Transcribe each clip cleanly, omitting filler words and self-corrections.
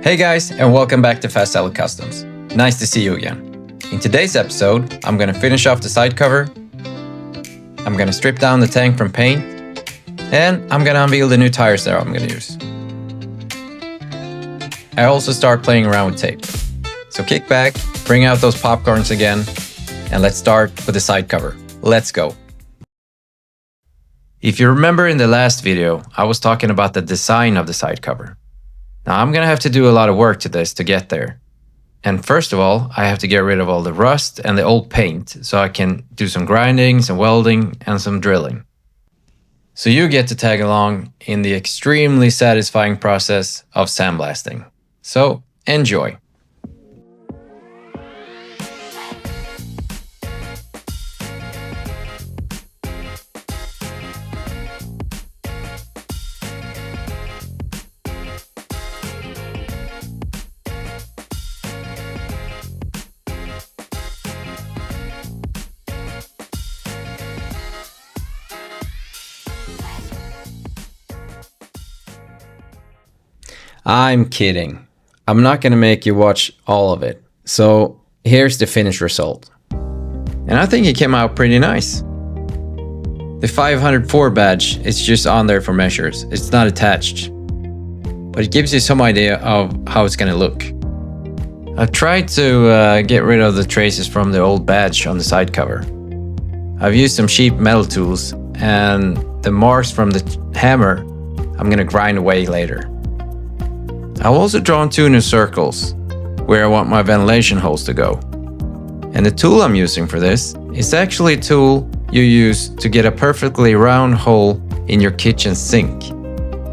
Hey guys, and welcome back to Fast Salad Customs. Nice to see you again. In today's episode, I'm gonna finish off the side cover, I'm gonna strip down the tank from paint, and I'm gonna unveil the new tires that I'm gonna use. I also start playing around with tape. So kick back, bring out those popcorns again, and let's start with the side cover. Let's go. If you remember in the last video, I was talking about the design of the side cover. Now I'm gonna have to do a lot of work to this to get there. And first of all, I have to get rid of all the rust and the old paint so I can do some grinding, some welding, and some drilling. So you get to tag along in the extremely satisfying process of sandblasting. So enjoy. I'm kidding. I'm not gonna make you watch all of it. So here's the finished result. And I think it came out pretty nice. The 504 badge is just on there for measures. It's not attached. But it gives you some idea of how it's gonna look. I've tried to get rid of the traces from the old badge on the side cover. I've used some cheap metal tools, and the marks from the hammer I'm gonna grind away later. I've also drawn two new circles where I want my ventilation holes to go. And the tool I'm using for this is actually a tool you use to get a perfectly round hole in your kitchen sink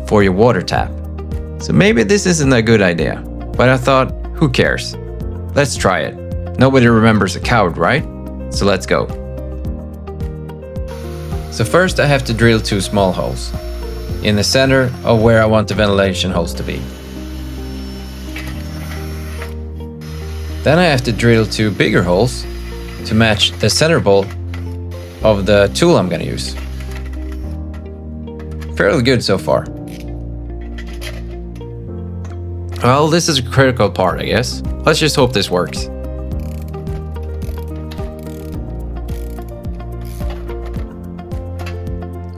for your water tap. So maybe this isn't a good idea, but I thought, who cares? Let's try it. Nobody remembers a coward, right? So let's go. So first I have to drill two small holes in the center of where I want the ventilation holes to be. Then I have to drill two bigger holes to match the center bolt of the tool I'm gonna use. Fairly good so far. Well, this is a critical part, I guess. Let's just hope this works.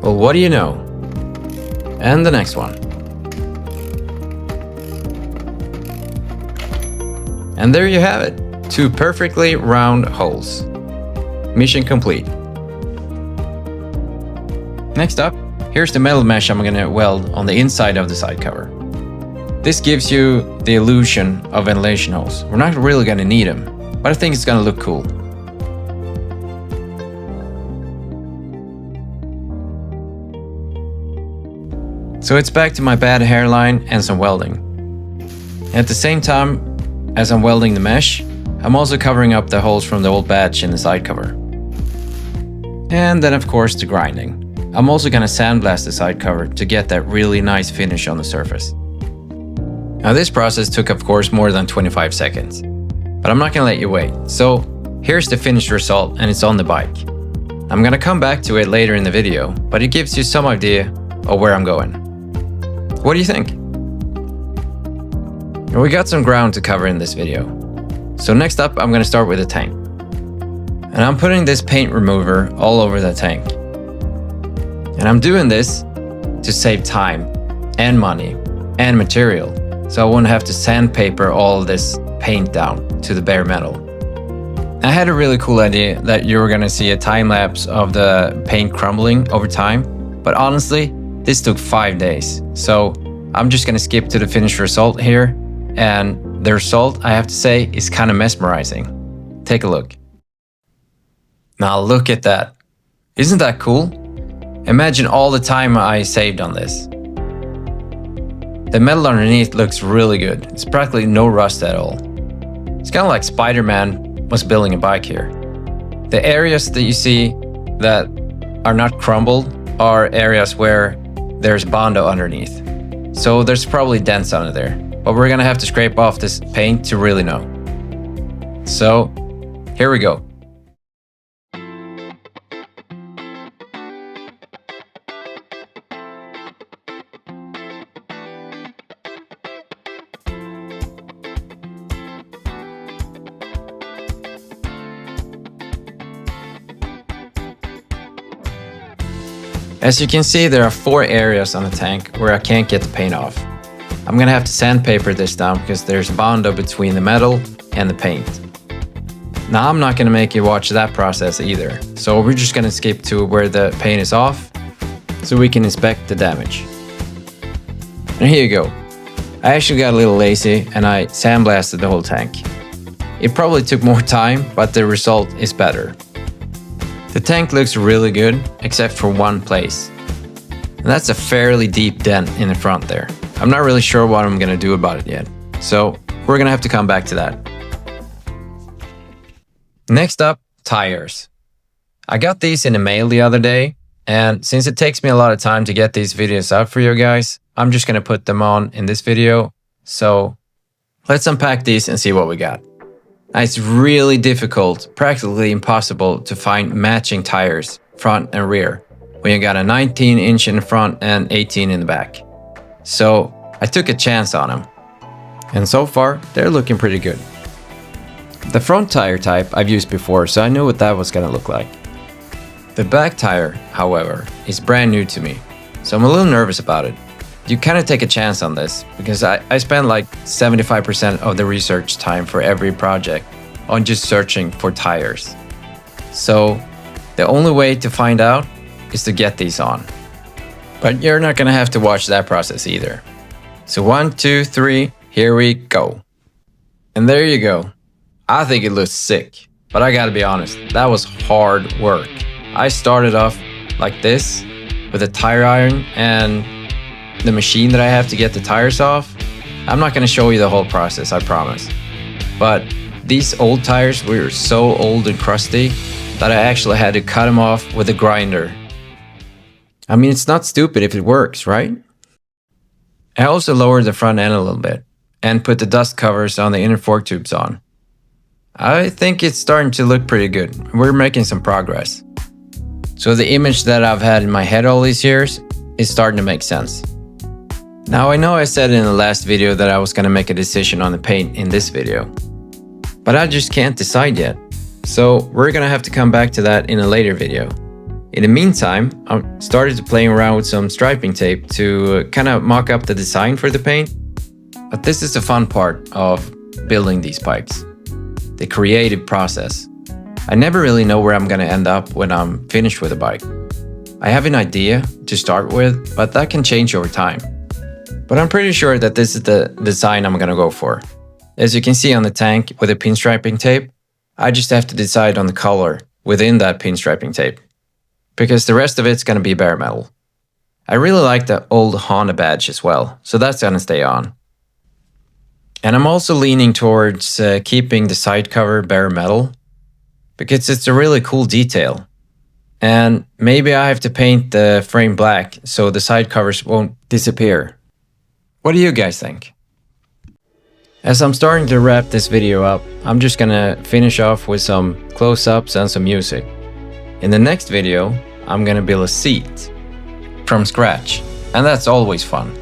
Well, what do you know? And the next one. And there you have it, two perfectly round holes. Mission complete. Next up, here's the metal mesh I'm gonna weld on the inside of the side cover. This gives you the illusion of ventilation holes. We're not really gonna need them, but I think it's gonna look cool. So it's back to my bad hairline and some welding. At the same time, as I'm welding the mesh, I'm also covering up the holes from the old badge in the side cover. And then of course the grinding. I'm also gonna sandblast the side cover to get that really nice finish on the surface. Now this process took of course more than 25 seconds, but I'm not gonna let you wait. So here's the finished result and it's on the bike. I'm gonna come back to it later in the video, but it gives you some idea of where I'm going. What do you think? We got some ground to cover in this video. So next up, I'm gonna start with the tank. And I'm putting this paint remover all over the tank. And I'm doing this to save time and money and material. So I won't have to sandpaper all this paint down to the bare metal. I had a really cool idea that you were gonna see a time lapse of the paint crumbling over time. But honestly, this took 5 days. So I'm just gonna skip to the finished result here. And the result, I have to say, is kind of mesmerizing. Take a look. Now look at that. Isn't that cool? Imagine all the time I saved on this. The metal underneath looks really good. It's practically no rust at all. It's kind of like Spider-Man was building a bike here. The areas that you see that are not crumbled are areas where there's Bondo underneath. So there's probably dents under there. But we're gonna have to scrape off this paint to really know. So, here we go. As you can see, there are 4 areas on the tank where I can't get the paint off. I'm gonna have to sandpaper this down because there's a bondo between the metal and the paint. Now I'm not gonna make you watch that process either, so we're just gonna skip to where the paint is off so we can inspect the damage. And here you go. I actually got a little lazy and I sandblasted the whole tank. It probably took more time, but the result is better. The tank looks really good, except for one place. And that's a fairly deep dent in the front there. I'm not really sure what I'm gonna do about it yet, so we're gonna have to come back to that. Next up, tires. I got these in the mail the other day, and since it takes me a lot of time to get these videos out for you guys, I'm just gonna put them on in this video. So let's unpack these and see what we got. It's really difficult, practically impossible to find matching tires, front and rear, when you got a 19-inch in the front and 18 in the back. So I took a chance on them. And so far, they're looking pretty good. The front tire type I've used before, so I knew what that was gonna look like. The back tire, however, is brand new to me, so I'm a little nervous about it. You kind of take a chance on this, because I spend like 75% of the research time for every project on just searching for tires. So the only way to find out is to get these on. But you're not gonna have to watch that process either. So 1, 2, 3, here we go. And there you go. I think it looks sick, but I gotta be honest, that was hard work. I started off like this with a tire iron and the machine that I have to get the tires off. I'm not gonna show you the whole process, I promise. But these old tires were so old and crusty that I actually had to cut them off with a grinder. I mean, it's not stupid if it works, right? I also lowered the front end a little bit and put the dust covers on the inner fork tubes on. I think it's starting to look pretty good. We're making some progress. So the image that I've had in my head all these years is starting to make sense. Now I know I said in the last video that I was gonna make a decision on the paint in this video, but I just can't decide yet. So we're gonna have to come back to that in a later video. In the meantime, I started to play around with some striping tape to kind of mock up the design for the paint. But this is the fun part of building these pipes, the creative process. I never really know where I'm gonna end up when I'm finished with a bike. I have an idea to start with, but that can change over time. But I'm pretty sure that this is the design I'm gonna go for. As you can see on the tank with the pinstriping tape, I just have to decide on the color within that pinstriping tape, because the rest of it's gonna be bare metal. I really like the old Honda badge as well, so that's gonna stay on. And I'm also leaning towards keeping the side cover bare metal, because it's a really cool detail. And maybe I have to paint the frame black so the side covers won't disappear. What do you guys think? As I'm starting to wrap this video up, I'm just gonna finish off with some close-ups and some music. In the next video, I'm gonna build a seat from scratch, and that's always fun.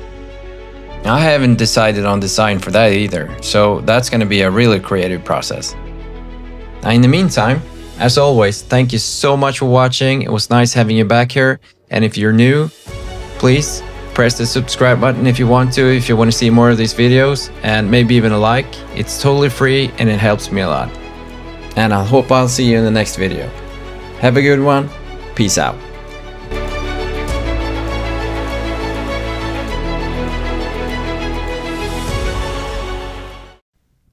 I haven't decided on design for that either, so that's gonna be a really creative process. Now in the meantime, as always, thank you so much for watching. It was nice having you back here, and if you're new, please press the subscribe button if you want to see more of these videos, and maybe even a like. It's totally free and it helps me a lot. And I hope I'll see you in the next video. Have a good one. Peace out.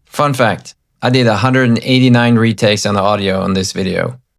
Fun fact, I did 189 retakes on the audio on this video.